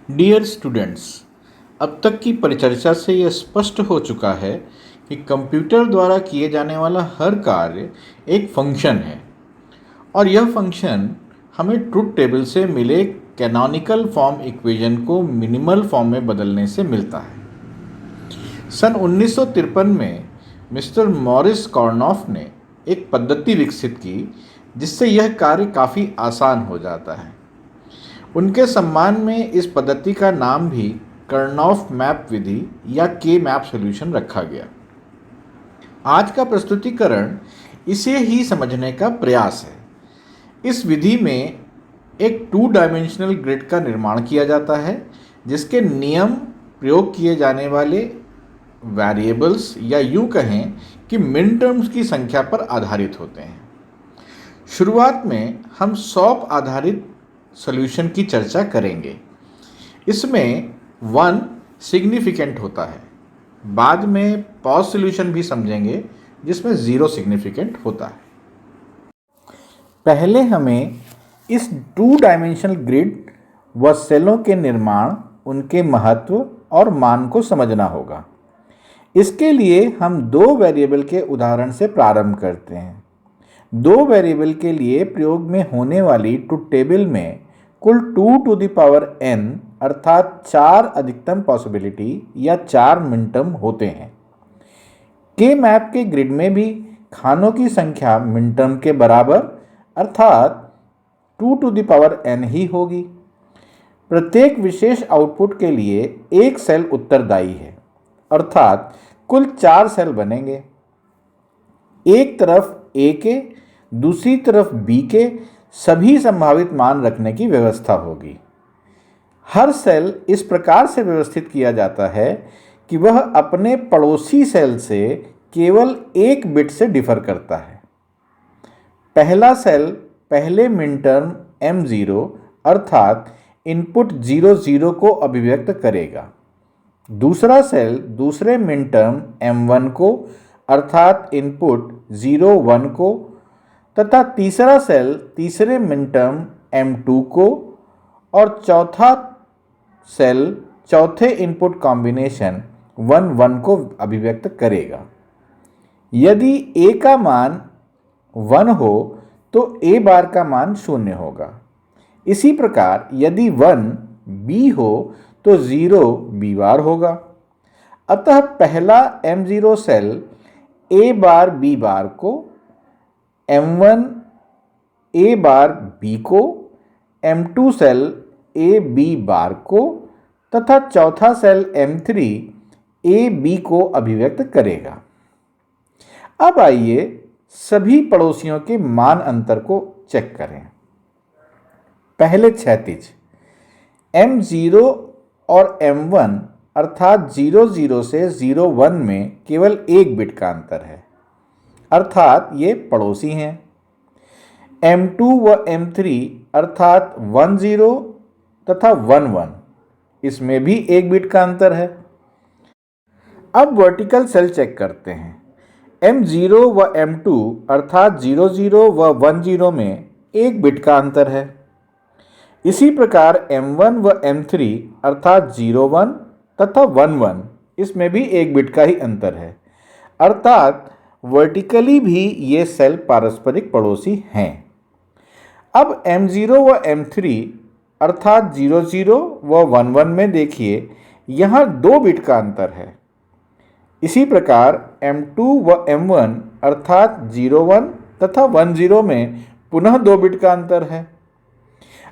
Dear students, अब तक की परिचर्चा से यह स्पष्ट हो चुका है कि कंप्यूटर द्वारा किए जाने वाला हर कार्य एक फंक्शन है और यह फंक्शन हमें ट्रुथ टेबल से मिले कैनोनिकल फॉर्म इक्वेशन को मिनिमल फॉर्म में बदलने से मिलता है। सन 1953 में मिस्टर मॉरिस कॉर्नॉफ ने एक पद्धति विकसित की जिससे यह कार्य काफ़ी आसान हो जाता है। उनके सम्मान में इस पद्धति का नाम भी कर्नॉफ मैप विधि या के मैप सॉल्यूशन रखा गया। आज का प्रस्तुतिकरण इसे ही समझने का प्रयास है। इस विधि में एक 2 डायमेंशनल ग्रिड का निर्माण किया जाता है जिसके नियम प्रयोग किए जाने वाले वेरिएबल्स या यूँ कहें कि मिन टर्म्स की संख्या पर आधारित होते हैं। शुरुआत में हम सॉप आधारित सॉल्यूशन की चर्चा करेंगे। इसमें 1 सिग्निफिकेंट होता है। बाद में पॉज सॉल्यूशन भी समझेंगे जिसमें 0 सिग्निफिकेंट होता है। पहले हमें इस 2 डायमेंशनल ग्रिड व सेलों के निर्माण, उनके महत्व और मान को समझना होगा। इसके लिए हम 2 वेरिएबल के उदाहरण से प्रारंभ करते हैं। 2 वेरिएबल के लिए प्रयोग में होने वाली ट्रुथ टेबल में कुल 2 टू द पावर n अर्थात 4 अधिकतम पॉसिबिलिटी या 4 मिन टर्म होते हैं। के मैप के ग्रिड में भी खानों की संख्या मिन टर्म के बराबर अर्थात 2 टू द पावर n ही होगी। प्रत्येक विशेष आउटपुट के लिए एक सेल उत्तरदायी है अर्थात कुल 4 सेल बनेंगे। एक तरफ a के, दूसरी तरफ b के सभी संभावित मान रखने की व्यवस्था होगी। हर सेल इस प्रकार से व्यवस्थित किया जाता है कि वह अपने पड़ोसी सेल से केवल एक बिट से डिफर करता है। पहला सेल पहले मिन टर्म m0 अर्थात इनपुट 0 0 को अभिव्यक्त करेगा। दूसरा सेल दूसरे मिन टर्म m1 को अर्थात इनपुट 0 1 को तथा तीसरा सेल तीसरे मिन टर्म m2 को और चौथा सेल चौथे इनपुट कॉम्बिनेशन 1 1 को अभिव्यक्त करेगा। यदि a का मान 1 हो तो a बार का मान 0 होगा। इसी प्रकार यदि 1 b हो तो 0 b बार होगा। अतः पहला m0 cell a bar b bar को, m1 a बार b को, m2 cell a b bar को तथा चौथा सेल m3 a b को अभिव्यक्त करेगा। अब आइए सभी पड़ोसियों के मान अंतर को चेक करें। पहले क्षैतिज m0 और m1 अर्थात 0 0 से 0 1 में केवल एक बिट का अंतर है अर्थात ये पड़ोसी हैं। m2 व m3 अर्थात 1 0 तथा 1 1 इसमें भी एक बिट का अंतर है। अब वर्टिकल सेल चेक करते हैं। m0 व m2 अर्थात 0 0 व 1 0 में एक बिट का अंतर है। इसी प्रकार m1 व m3 अर्थात 0 1 तथा 1 1 इसमें भी एक बिट का ही अंतर है अर्थात वर्टिकली भी ये सेल पारस्परिक पड़ोसी हैं। अब m0 व m3 अर्थात 0 0 व 1 1 में देखिए यहाँ 2 बिट का अंतर है। इसी प्रकार m2 व m1 अर्थात 0 1 तथा 1 0 में पुनः 2 बिट का अंतर है।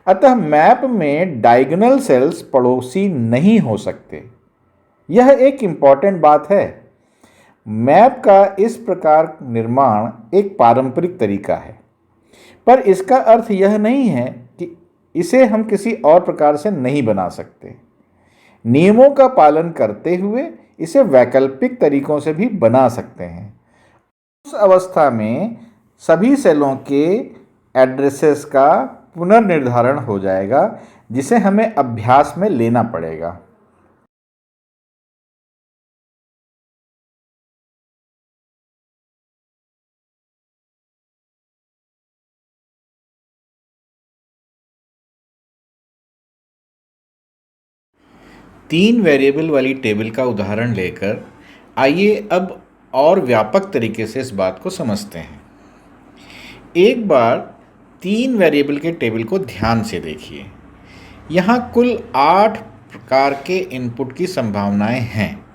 अतः मैप में डायगोनल सेल्स पड़ोसी नहीं हो सकते। यह एक इम्पॉर्टेंट बात है। मैप का इस प्रकार निर्माण एक पारंपरिक तरीका है, पर इसका अर्थ यह नहीं है कि इसे हम किसी और प्रकार से नहीं बना सकते। नियमों का पालन करते हुए इसे वैकल्पिक तरीकों से भी बना सकते हैं। उस अवस्था में सभी सेलों के एड्रेसेस का पुनर्निर्धारण हो जाएगा, जिसे हमें अभ्यास में लेना पड़ेगा। तीन वेरिएबल वाली टेबल का उदाहरण लेकर आइए अब और व्यापक तरीके से इस बात को समझते हैं। एक बार तीन वेरिएबल के टेबल को ध्यान से देखिए। यहाँ कुल 8 प्रकार के इनपुट की संभावनाएं हैं,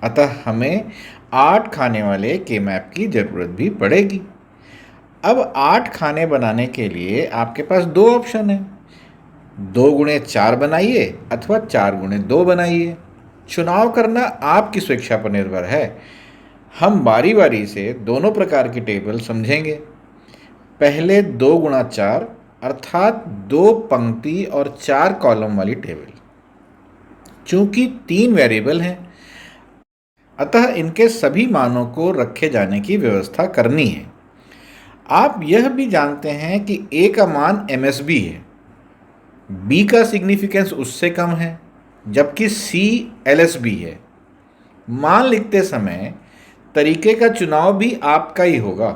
अतः हमें 8 खाने वाले के मैप की ज़रूरत भी पड़ेगी। अब 8 खाने बनाने के लिए आपके पास दो ऑप्शन हैं, 2 गुणे 4 बनाइए अथवा 4 गुणे 2 बनाइए। चुनाव करना आपकी स्वेच्छा पर निर्भर है। हम बारी बारी से दोनों प्रकार की टेबल समझेंगे। पहले 2 गुणा 4 अर्थात 2 पंक्ति और 4 कॉलम वाली टेबल। चूंकि 3 वेरिएबल हैं, अतः इनके सभी मानों को रखे जाने की व्यवस्था करनी है। आप यह भी जानते हैं कि a का मान MSB है, b का सिग्निफिकेंस उससे कम है, जबकि c LSB है। मान लिखते समय तरीके का चुनाव भी आपका ही होगा।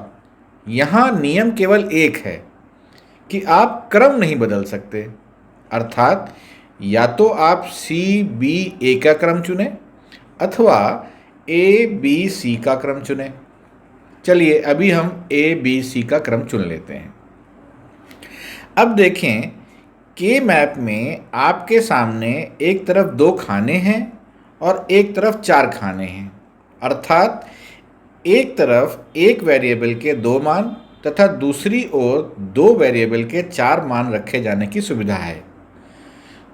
यहाँ नियम केवल एक है कि आप क्रम नहीं बदल सकते, अर्थात या तो आप C B A का क्रम चुनें अथवा A B C का क्रम चुनें। चलिए अभी हम A B C का क्रम चुन लेते हैं। अब देखें के मैप में आपके सामने एक तरफ 2 खाने हैं और एक तरफ 4 खाने हैं, अर्थात एक तरफ एक वेरिएबल के 2 मान तथा दूसरी ओर 2 वेरिएबल के 4 मान रखे जाने की सुविधा है।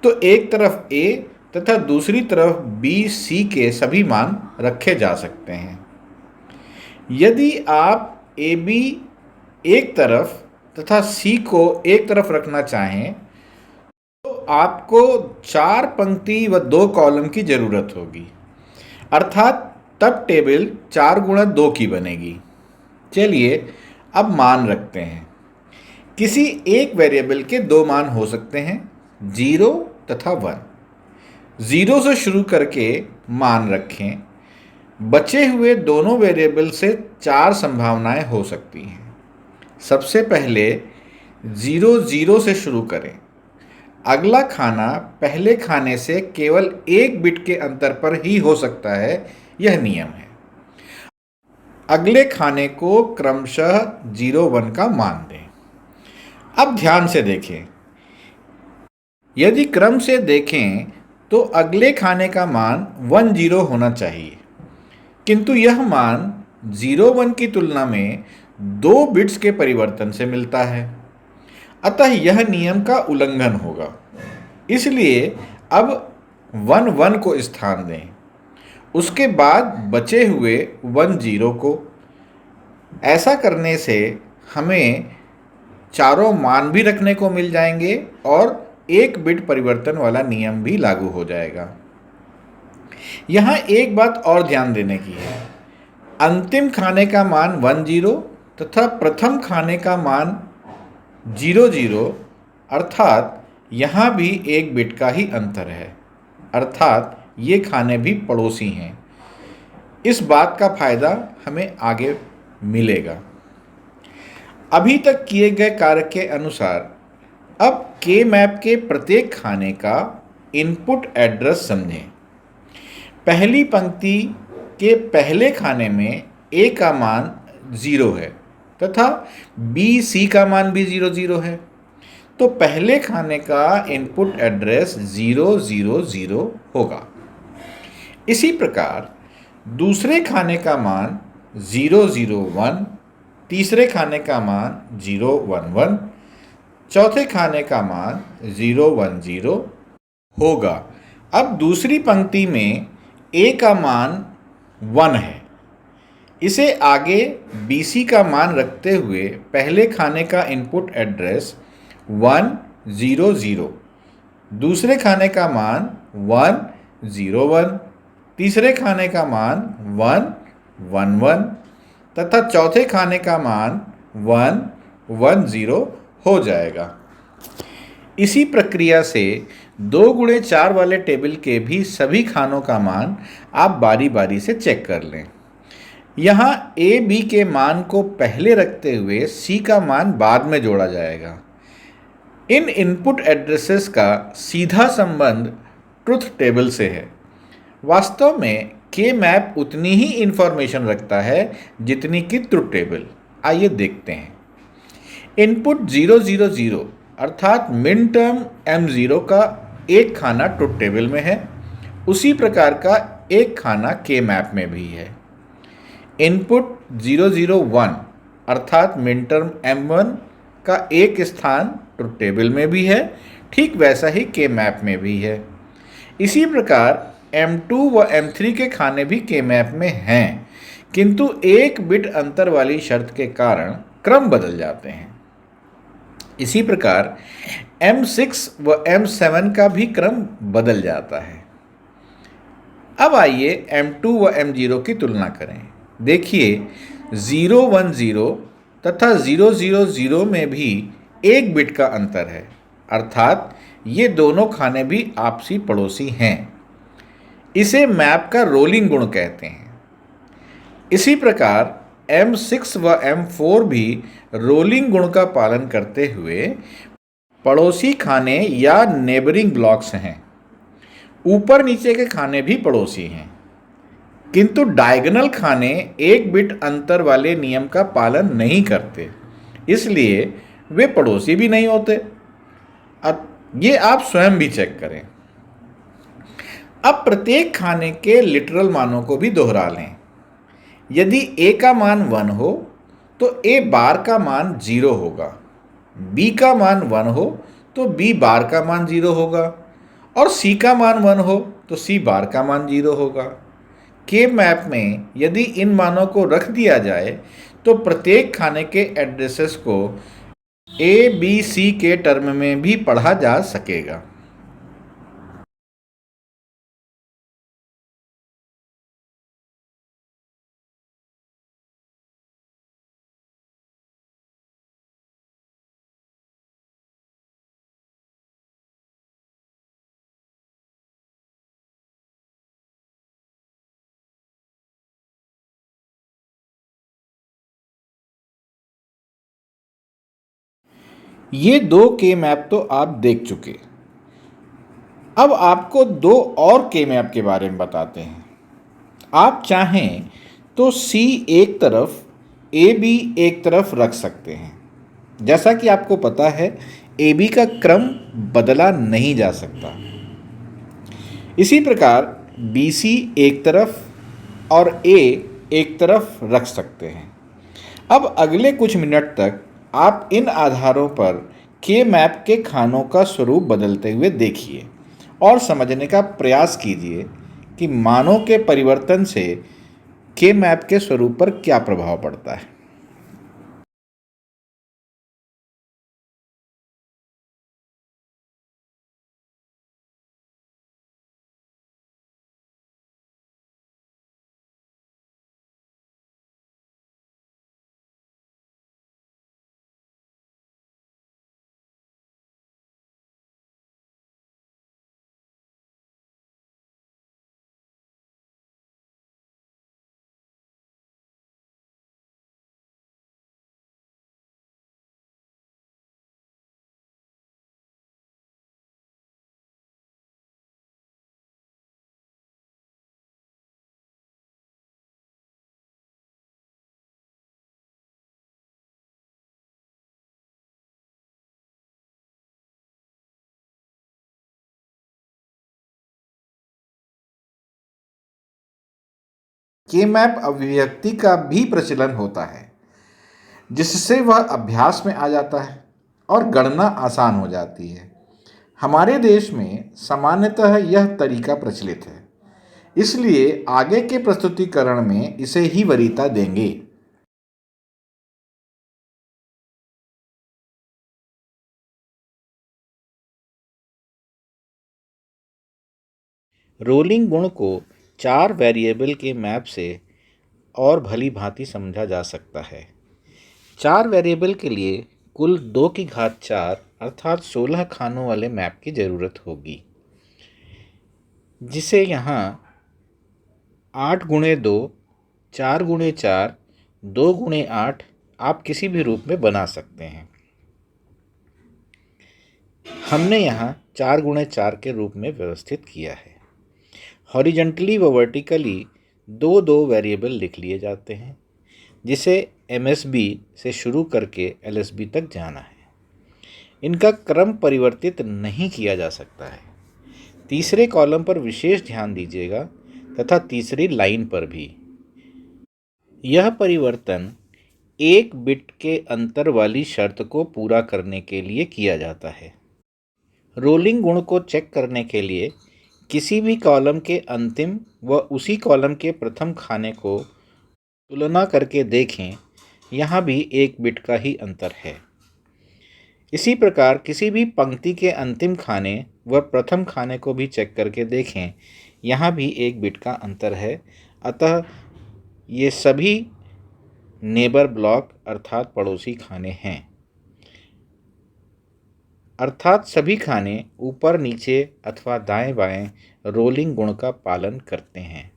तो एक तरफ A तथा दूसरी तरफ B C के सभी मान रखे जा सकते हैं। यदि आप A B एक तरफ तथा C को एक तरफ रखना चाहें तो आपको 4 पंक्ति व 2 कॉलम की जरूरत होगी, अर्थात तब टेबल 4 गुणा 2 की बनेगी। चलिए अब मान रखते हैं। किसी एक वेरिएबल के 2 मान हो सकते हैं, 0 तथा 1। 0 से शुरू करके मान रखें। बचे हुए दोनों वेरिएबल से 4 संभावनाएं हो सकती हैं। सबसे पहले 0 0 से शुरू करें। अगला खाना पहले खाने से केवल 1 बिट के अंतर पर ही हो सकता है, यह नियम है। अगले खाने को क्रमशः 0 1 का मान दें। अब ध्यान से देखें। यदि क्रम से देखें तो अगले खाने का मान 1 0 होना चाहिए, किंतु यह मान 0 1 की तुलना में 2 बिट्स के परिवर्तन से मिलता है, अतः यह नियम का उल्लंघन होगा। इसलिए अब 1 1 को स्थान दें, उसके बाद बचे हुए 1 0 को। ऐसा करने से हमें चारों मान भी रखने को मिल जाएंगे और 1 बिट परिवर्तन वाला नियम भी लागू हो जाएगा। यहाँ एक बात और ध्यान देने की है। अंतिम खाने का मान 1 0 तथा प्रथम खाने का मान 0 0, अर्थात यहाँ भी 1 बिट का ही अंतर है, अर्थात ये खाने भी पड़ोसी हैं। इस बात का फायदा हमें आगे मिलेगा। अभी तक किए गए कार्य के अनुसार अब के मैप के प्रत्येक खाने का इनपुट एड्रेस समझें। पहली पंक्ति के पहले खाने में A का मान 0 है तथा B C का मान भी 0 0 है, तो पहले खाने का इनपुट एड्रेस 0 0 0 होगा। इसी प्रकार दूसरे खाने का मान 0 0 1, तीसरे खाने का मान 0 1 1, चौथे खाने का मान 0 1 0 होगा। अब दूसरी पंक्ति में A का मान 1 है। इसे आगे BC का मान रखते हुए पहले खाने का इनपुट एड्रेस 1 0 0, दूसरे खाने का मान 1 0 1, तीसरे खाने का मान 1 1 1 तथा चौथे खाने का मान 110 हो जाएगा। इसी प्रक्रिया से 2 गुणे 4 वाले टेबल के भी सभी खानों का मान आप बारी बारी से चेक कर लें। यहाँ ए बी के मान को पहले रखते हुए सी का मान बाद में जोड़ा जाएगा। इन इनपुट एड्रेसेस का सीधा संबंध ट्रुथ टेबल से है। वास्तव में के मैप उतनी ही इंफॉर्मेशन रखता है जितनी कि ट्रुथ टेबल। आइए देखते हैं। इनपुट 000 अर्थात मिन टर्म M0 का एक खाना ट्रुथ टेबल में है, उसी प्रकार का एक खाना के मैप में भी है। इनपुट 001 अर्थात मिन टर्म M1 का एक स्थान ट्रुथ टेबल में भी है, ठीक वैसा ही के मैप में भी है। इसी प्रकार M2 व M3 के खाने भी के मैप में हैं, किंतु एक बिट अंतर वाली शर्त के कारण क्रम बदल जाते हैं। इसी प्रकार M6 व M7 का भी क्रम बदल जाता है। अब आइए M2 व M0 की तुलना करें। देखिए 010 तथा 000 में भी एक बिट का अंतर है, अर्थात ये दोनों खाने भी आपसी पड़ोसी हैं। इसे मैप का रोलिंग गुण कहते हैं। इसी प्रकार M6 व M4 भी रोलिंग गुण का पालन करते हुए पड़ोसी खाने या नेबरिंग ब्लॉक्स हैं। ऊपर नीचे के खाने भी पड़ोसी हैं, किंतु डायगोनल खाने एक बिट अंतर वाले नियम का पालन नहीं करते, इसलिए वे पड़ोसी भी नहीं होते। अब ये आप स्वयं भी चेक करें। अब प्रत्येक खाने के लिटरल मानों को भी दोहरा लें। यदि a का मान 1 हो तो a बार का मान 0 होगा, b का मान 1 हो तो b बार का मान 0 होगा और c का मान 1 हो तो c बार का मान 0 होगा। के मैप में यदि इन मानों को रख दिया जाए तो प्रत्येक खाने के एड्रेसेस को a b c के टर्म में भी पढ़ा जा सकेगा। ये दो के मैप तो आप देख चुके। अब आपको दो और के मैप के बारे में बताते हैं। आप चाहें तो सी एक तरफ ए बी एक तरफ रख सकते हैं। जैसा कि आपको पता है ए बी का क्रम बदला नहीं जा सकता। इसी प्रकार बी सी एक तरफ और ए एक तरफ रख सकते हैं। अब अगले कुछ मिनट तक आप इन आधारों पर के मैप के खानों का स्वरूप बदलते हुए देखिए और समझने का प्रयास कीजिए कि मानों के परिवर्तन से के मैप के स्वरूप पर क्या प्रभाव पड़ता है। के मैप अभिव्यक्ति का भी प्रचलन होता है, जिससे वह अभ्यास में आ जाता है और गणना आसान हो जाती है। हमारे देश में सामान्यतः यह तरीका प्रचलित है, इसलिए आगे के प्रस्तुतिकरण में इसे ही वरीयता देंगे। रोलिंग गुण को 4 वेरिएबल के मैप से और भली भांति समझा जा सकता है। 4 वेरिएबल के लिए कुल 2 की घात 4 अर्थात 16 खानों वाले मैप की ज़रूरत होगी, जिसे यहाँ 8 गुणे 2, 4 गुणे 4, 2 गुणे 8 आप किसी भी रूप में बना सकते हैं। हमने यहाँ 4 गुणे 4 के रूप में व्यवस्थित किया है। हॉरिजॉन्टली व वर्टिकली दो दो वेरिएबल लिख लिए जाते हैं, जिसे MSB से शुरू करके LSB तक जाना है। इनका क्रम परिवर्तित नहीं किया जा सकता है। तीसरे कॉलम पर विशेष ध्यान दीजिएगा तथा तीसरी लाइन पर भी। यह परिवर्तन एक बिट के अंतर वाली शर्त को पूरा करने के लिए किया जाता है। रोलिंग गुण को चेक करने के लिए किसी भी कॉलम के अंतिम व उसी कॉलम के प्रथम खाने को तुलना करके देखें, यहाँ भी एक बिट का ही अंतर है। इसी प्रकार किसी भी पंक्ति के अंतिम खाने व प्रथम खाने को भी चेक करके देखें, यहाँ भी एक बिट का अंतर है। अतः ये सभी नेबर ब्लॉक अर्थात पड़ोसी खाने हैं, अर्थात सभी खाने ऊपर नीचे अथवा दाएं बाएं रोलिंग गुण का पालन करते हैं।